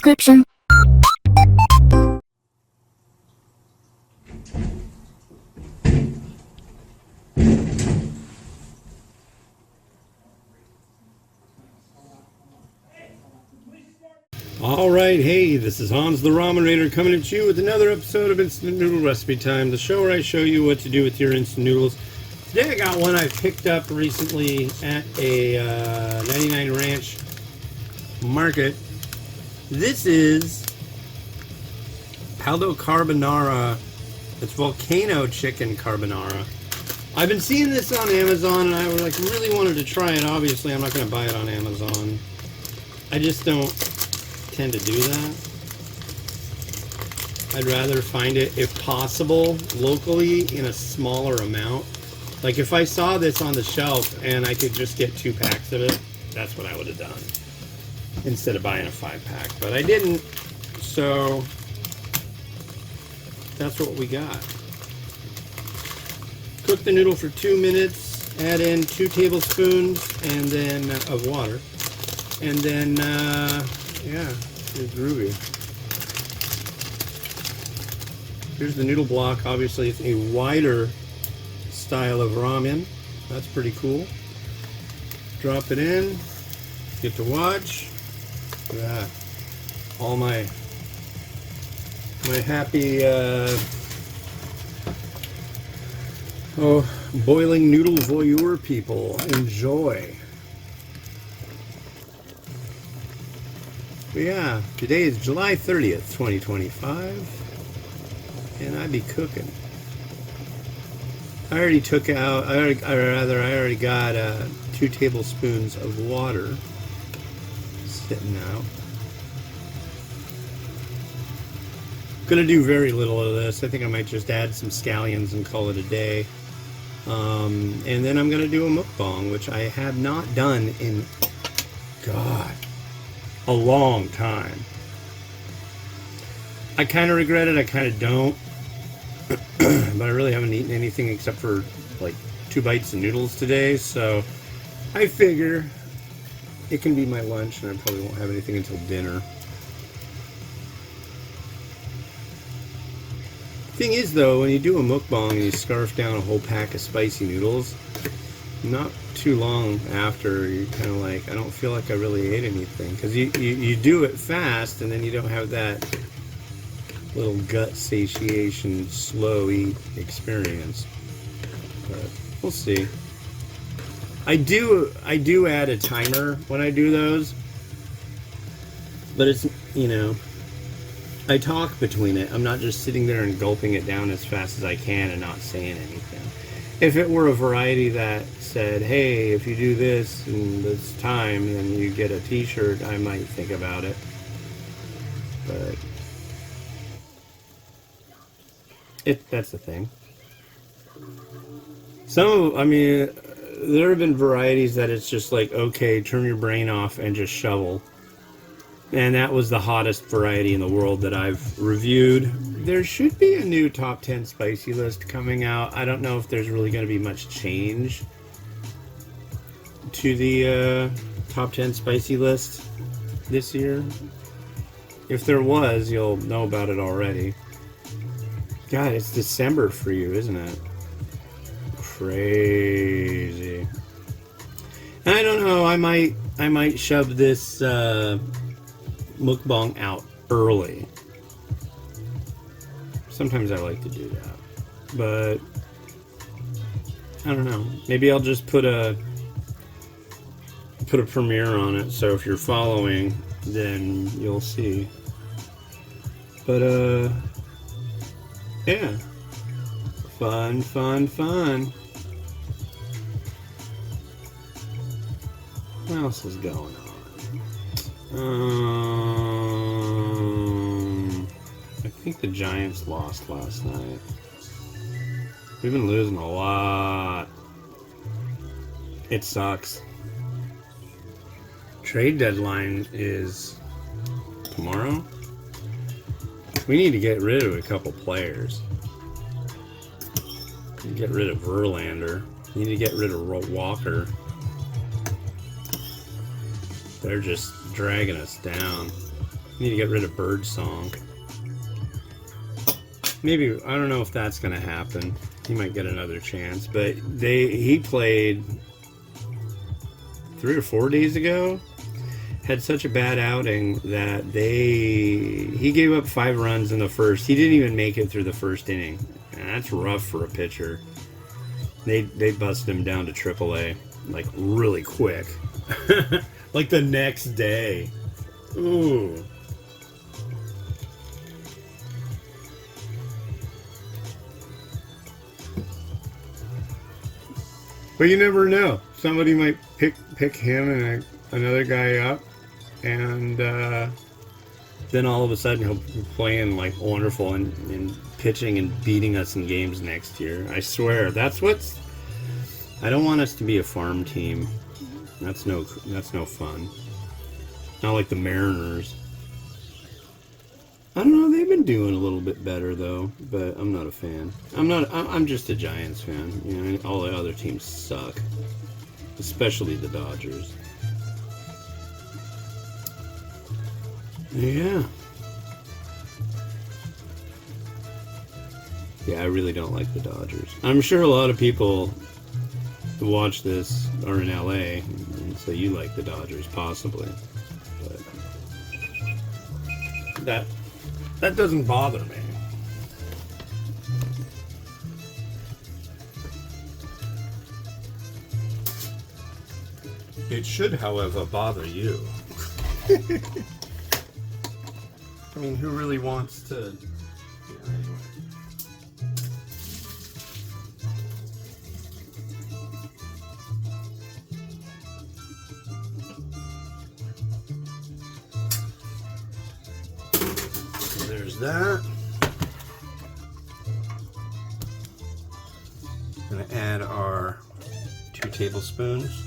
description. Alright, hey, this is Hans the Ramen Raider coming at you with another episode of Instant Noodle Recipe Time, the show where I show you what to do with your instant noodles. Today I got one I picked up recently at a 99 Ranch market. This is Paldo Carbonara. It's Volcano chicken carbonara. I've been seeing this on Amazon and I really wanted to try it. Obviously I'm not going to buy it on Amazon. I just don't tend to do that. I'd rather find it, if possible, locally in a smaller amount. Like if I saw this on the shelf and I could just get 2 packs of it, that's what I would have done instead of buying a 5-pack. But I didn't, so that's what we got. Cook the noodle for 2 minutes, add in 2 tablespoons and then of water, and then yeah, it's groovy. Here's the noodle block. Obviously it's a wider style of ramen. That's pretty cool. Drop it in. Get to watch. Look at that. All my happy boiling noodle voyeur people. Enjoy. But yeah, today is July 30th, 2025, and I be cooking. I already took out, I already got 2 tablespoons of water sitting out. Gonna do very little of this. I think I might just add some scallions and call it a day. And then I'm gonna do a mukbang, which I have not done in, God, a long time. I kind of regret it, I kind of don't. But I really haven't eaten anything except for like 2 bites of noodles today, so I figure it can be my lunch and I probably won't have anything until dinner. Thing is though, when you do a mukbang and you scarf down a whole pack of spicy noodles, not too long after you're kind of like, I don't feel like I really ate anything, because you do it fast and then you don't have that little gut satiation slow eat experience. But we'll see. I do add a timer when I do those, but it's, you know, I talk between it. I'm not just sitting there and gulping it down as fast as I can and not saying anything. If it were a variety that said, hey, if you do this in this time, then you get a t-shirt, I might think about it. But that's the thing. I mean, there have been varieties that it's just like, okay, turn your brain off and just shovel. And that was the hottest variety in the world that I've reviewed. There should be a new top 10 spicy list coming out. I don't know if there's really going to be much change to the top 10 spicy list this year. If there was, you'll know about it already. God, it's December for you, isn't it? Crazy. And I don't know, I might shove this mukbang out early. Sometimes I like to do that, but I don't know. Maybe I'll just put a premiere on it, so if you're following, then you'll see. But yeah, fun. What else is going on? I think the Giants lost last night. We've been losing a lot. It sucks. Trade deadline is tomorrow. We need to get rid of a couple players. Get rid of Verlander. We need to get rid of Walker. They're just dragging us down. Need to get rid of Bird Song. Maybe, I don't know if that's going to happen. He might get another chance. But he played 3 or 4 days ago. Had such a bad outing that he gave up 5 runs in the first. He didn't even make it through the first inning. And that's rough for a pitcher. They busted him down to AAA, like, really quick. Like the next day. Ooh. But you never know. Somebody might pick him and another guy up, and then all of a sudden he'll be playing like wonderful and pitching and beating us in games next year. I swear, that's what's. I don't want us to be a farm team. That's no fun. Not like the Mariners. I don't know. They've been doing a little bit better though, but I'm not a fan. I'm just a Giants fan. You know, all the other teams suck, especially the Dodgers. Yeah. Yeah, I really don't like the Dodgers. I'm sure a lot of people who watch this are in LA, and so you like the Dodgers, possibly. But that doesn't bother me. It should, however, bother you. I mean, who really wants to... Yeah, anyway. So there's that. I'm going to add our 2 tablespoons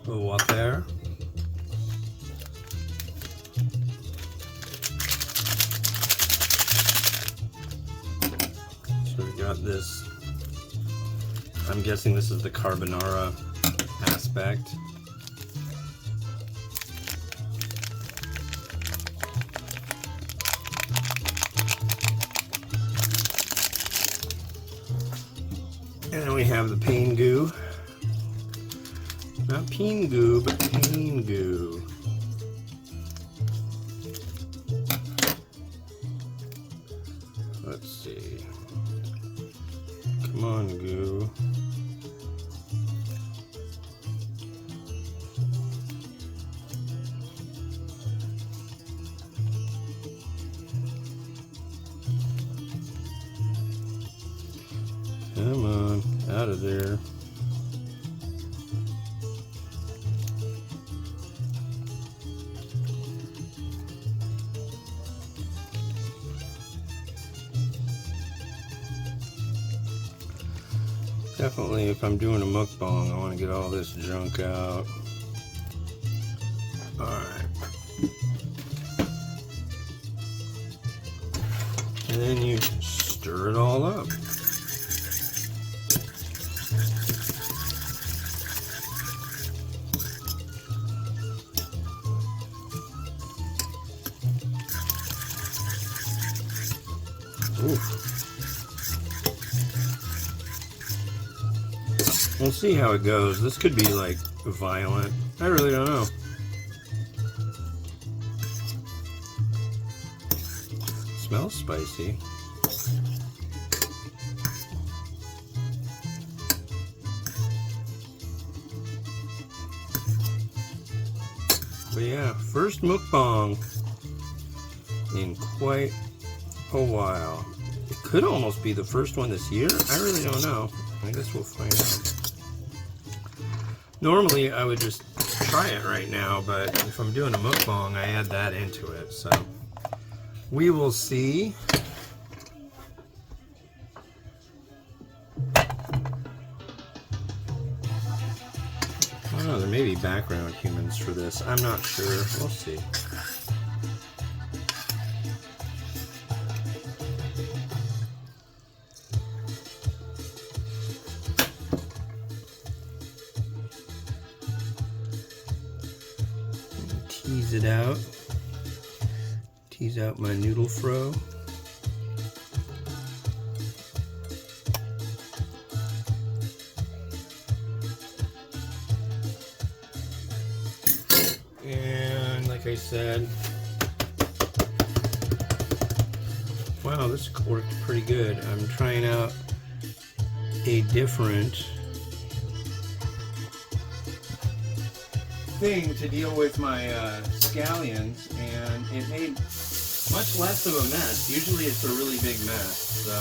of water. So we got this, I'm guessing this is the carbonara aspect. And then we have the pain goo. Not peen goo, but pain goo. Let's see. Come on, goo. Come on, out of there. Definitely, if I'm doing a mukbang, I want to get all this junk out. Alright. And then you stir it all up. Oof. We'll see how it goes. This could be like violent. I really don't know. Smells spicy. But yeah, first mukbang in quite a while. It could almost be the first one this year. I really don't know. I guess we'll find out. Normally, I would just try it right now, but if I'm doing a mukbang, I add that into it. So we will see. I don't know, there may be background humans for this. I'm not sure. We'll see. Tease it out. tease out my noodle fro. And like I said, wow, this worked pretty good. I'm trying out a different thing to deal with my scallions, and it made much less of a mess. Usually it's a really big mess, so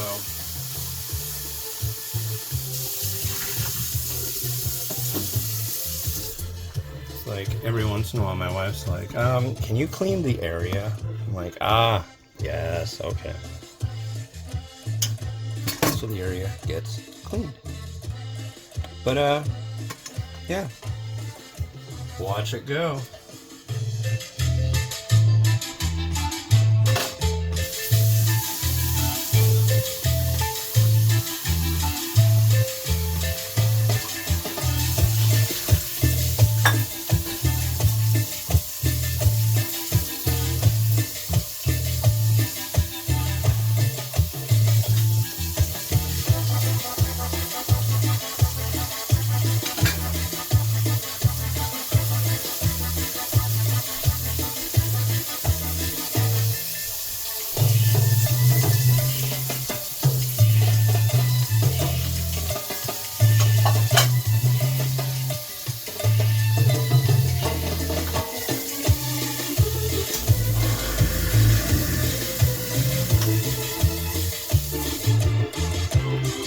it's like every once in a while my wife's like, can you clean the area? I'm like, yes, okay. So the area gets cleaned. But yeah. Watch it go.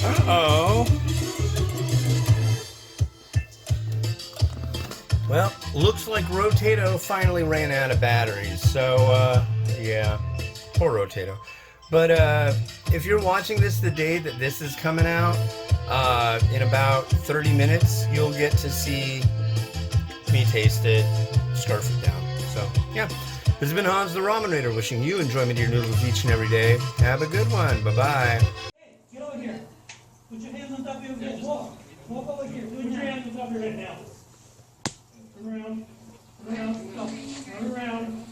Uh-oh. Well, looks like Rotato finally ran out of batteries, so, yeah, poor Rotato. But, if you're watching this the day that this is coming out, in about 30 minutes, you'll get to see me taste it, scarf it down. So, yeah. This has been Hans the Ramen Raider, wishing you enjoyment of your noodles each and every day. Have a good one. Bye-bye. Hey, get over here. Put your hands on top of your head. Walk. Walk over here. Put your hands on top of your head now. Turn around. Turn around. No. Turn around.